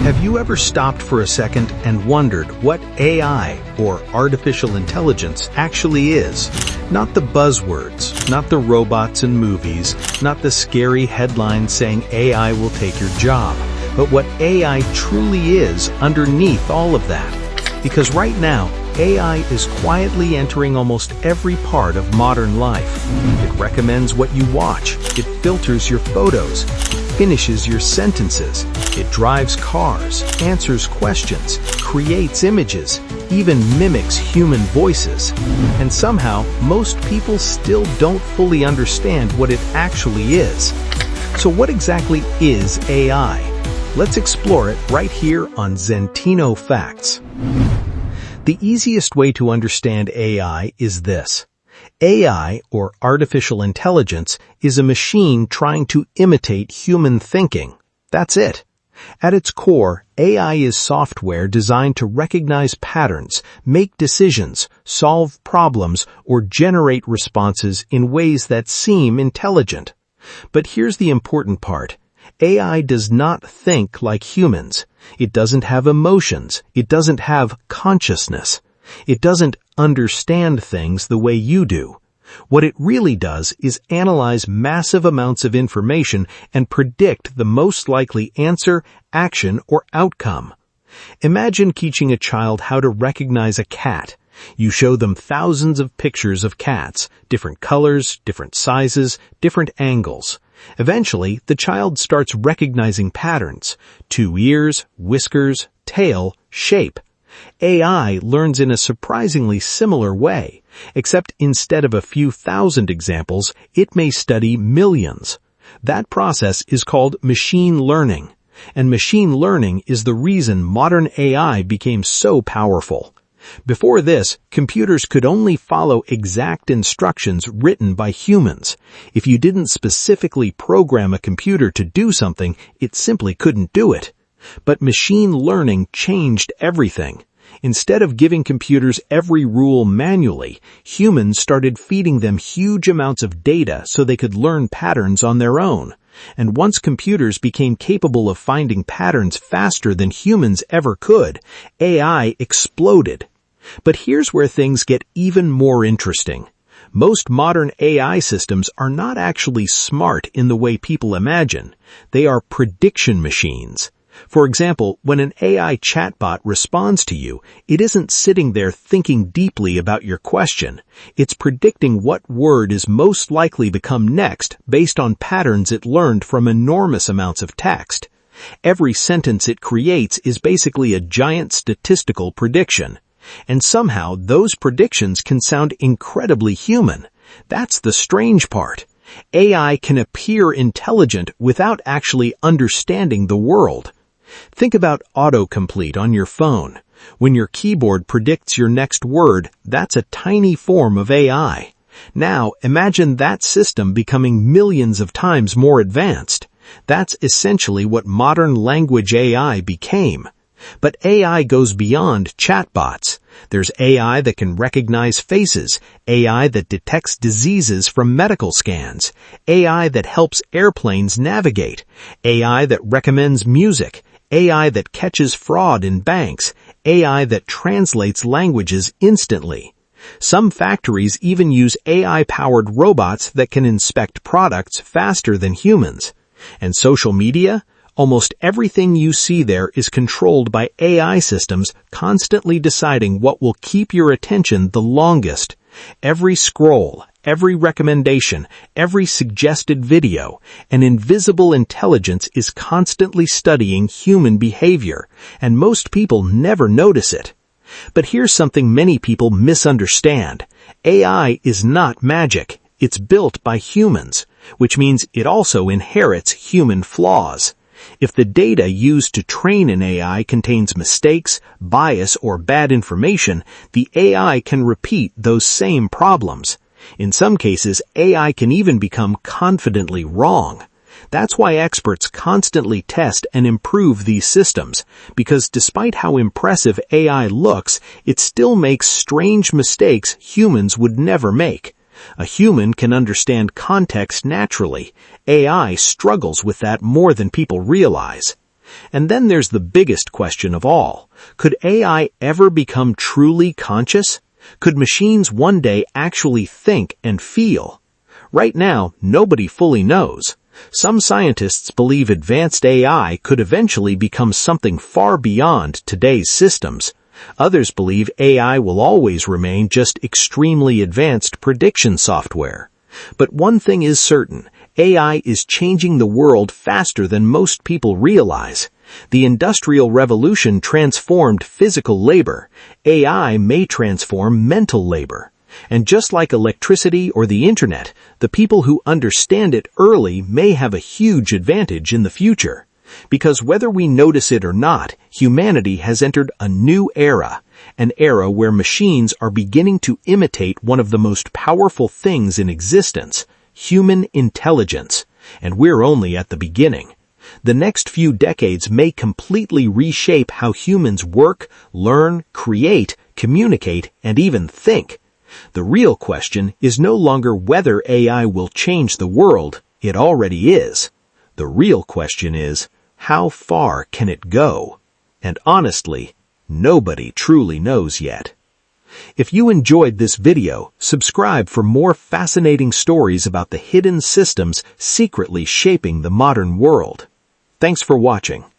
Have you ever stopped for a second and wondered what AI, or artificial intelligence, actually is? Not the buzzwords, not the robots in movies, not the scary headlines saying AI will take your job, but what AI truly is underneath all of that. Because right now, AI is quietly entering almost every part of modern life. It recommends what you watch, it filters your photos, it finishes your sentences, it drives cars, answers questions, creates images, even mimics human voices. And somehow, most people still don't fully understand what it actually is. So what exactly is AI? Let's explore it right here on Zentino Facts. The easiest way to understand AI is this. AI, or artificial intelligence, is a machine trying to imitate human thinking. That's it. At its core, AI is software designed to recognize patterns, make decisions, solve problems, or generate responses in ways that seem intelligent. But here's the important part. AI does not think like humans. It doesn't have emotions. It doesn't have consciousness. It doesn't understand things the way you do. What it really does is analyze massive amounts of information and predict the most likely answer, action, or outcome. Imagine teaching a child how to recognize a cat. You show them thousands of pictures of cats, different colors, different sizes, different angles. Eventually, the child starts recognizing patterns: 2 ears, whiskers, tail, shape. AI learns in a surprisingly similar way, except instead of a few thousand examples, it may study millions. That process is called machine learning, and machine learning is the reason modern AI became so powerful. Before this, computers could only follow exact instructions written by humans. If you didn't specifically program a computer to do something, it simply couldn't do it. But machine learning changed everything. Instead of giving computers every rule manually, humans started feeding them huge amounts of data so they could learn patterns on their own. And once computers became capable of finding patterns faster than humans ever could, AI exploded. But here's where things get even more interesting. Most modern AI systems are not actually smart in the way people imagine. They are prediction machines. For example, when an AI chatbot responds to you, it isn't sitting there thinking deeply about your question. It's predicting what word is most likely to become next based on patterns it learned from enormous amounts of text. Every sentence it creates is basically a giant statistical prediction. And somehow those predictions can sound incredibly human. That's the strange part. AI can appear intelligent without actually understanding the world. Think about autocomplete on your phone. When your keyboard predicts your next word, that's a tiny form of AI. Now, imagine that system becoming millions of times more advanced. That's essentially what modern language AI became. But AI goes beyond chatbots. There's AI that can recognize faces, AI that detects diseases from medical scans, AI that helps airplanes navigate, AI that recommends music, AI that catches fraud in banks, AI that translates languages instantly. Some factories even use AI-powered robots that can inspect products faster than humans. And social media? Almost everything you see there is controlled by AI systems constantly deciding what will keep your attention the longest. Every scroll, every recommendation, every suggested video, an invisible intelligence is constantly studying human behavior, and most people never notice it. But here's something many people misunderstand. AI is not magic. It's built by humans, which means it also inherits human flaws. If the data used to train an AI contains mistakes, bias, or bad information, the AI can repeat those same problems. In some cases, AI can even become confidently wrong. That's why experts constantly test and improve these systems, because despite how impressive AI looks, it still makes strange mistakes humans would never make. A human can understand context naturally. AI struggles with that more than people realize. And then there's the biggest question of all. Could AI ever become truly conscious? Could machines one day actually think and feel? Right now, nobody fully knows. Some scientists believe advanced AI could eventually become something far beyond today's systems. Others believe AI will always remain just extremely advanced prediction software. But one thing is certain, AI is changing the world faster than most people realize. The Industrial Revolution transformed physical labor. AI may transform mental labor. And just like electricity or the internet, the people who understand it early may have a huge advantage in the future. Because whether we notice it or not, humanity has entered a new era, an era where machines are beginning to imitate one of the most powerful things in existence, human intelligence. And we're only at the beginning. The next few decades may completely reshape how humans work, learn, create, communicate, and even think. The real question is no longer whether AI will change the world, it already is. The real question is, how far can it go? And honestly, nobody truly knows yet. If you enjoyed this video, subscribe for more fascinating stories about the hidden systems secretly shaping the modern world. Thanks for watching.